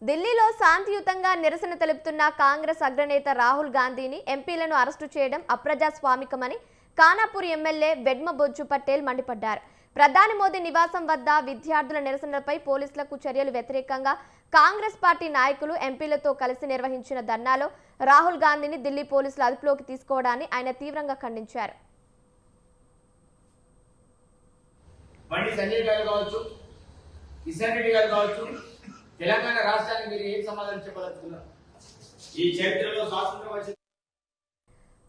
ఢిల్లీలో శాంతియుతంగా నిరసన తెలుపుతున్న కాంగ్రెస్ అగ్రనేత రాహుల్ గాంధీని ఎంపీలను అరెస్టు చేయడం అప్రజాస్వామికమని ఖానాపూర్ ఎమ్మెల్యే వెడ్మబొజ్జు పటేల్ మండిపడ్డారు. ప్రధాని మోదీ నివాసం వద్ద విద్యార్థుల నిరసనలపై పోలీసులకు చర్యలు వ్యతిరేకంగా కాంగ్రెస్ పార్టీ నాయకులు ఎంపీలతో కలిసి నిర్వహించిన ధర్నాలో రాహుల్ గాంధీని ఢిల్లీ పోలీసులు అదుపులోకి తీసుకోవడాన్ని ఆయన తీవ్రంగా ఖండించారు. తెలంగాణ రాష్ట్రానికి మీరు ఏం సమాధానం చెప్పదలుచుకున్నారు? ఈ చరిత్రలో స్వాతంత్రం వచ్చి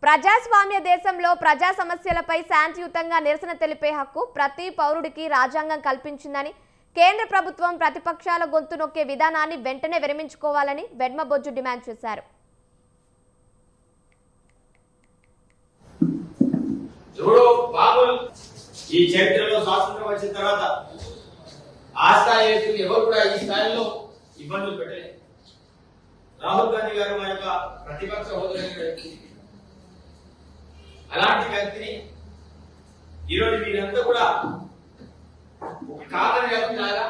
ప్రజాస్వామ్య దేశంలో ప్రజా సమస్యలపై శాంతియుతంగా నిరసన తెలిపే హక్కు ప్రతి పౌరుడికి రాజ్యాంగం కల్పించిందని, కేంద్ర ప్రభుత్వం ప్రతిపక్షాల గొంతు నొక్కే విధానాన్ని వెంటనే విరమించుకోవాలని వెడ్మబొజ్జు డిమాండ్ చేశారు. ఈ చరిత్రలో స్వాతంత్రం వచ్చిన తర్వాత ఆ స్థాయి ఎవరు కూడా ఈ స్థాయిలో ఇబ్బందులు పెట్టలేదు. రాహుల్ గాంధీ గారు మా యొక్క ప్రతిపక్ష హోదా వ్యక్తి. అలాంటి వ్యక్తిని ఈరోజు మీరంతా కూడా ఒక కాదని వ్యక్తిలాగా,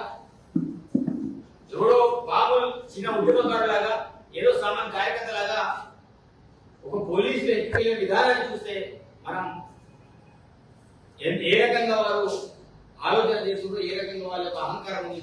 ఎవడో బాబులు చిన్న ఉద్యమకారుడు లాగా, ఏదో సామాన్య కార్యకర్త లాగా ఒక పోలీసులు ఎత్తుకెళ్లే విధానాన్ని చూస్తే మనం ఏ రకంగా వారు ఆలోచన చేస్తుండ్రో, ఏ రకంగా వాళ్ళ యొక్క అహంకారం ఉంది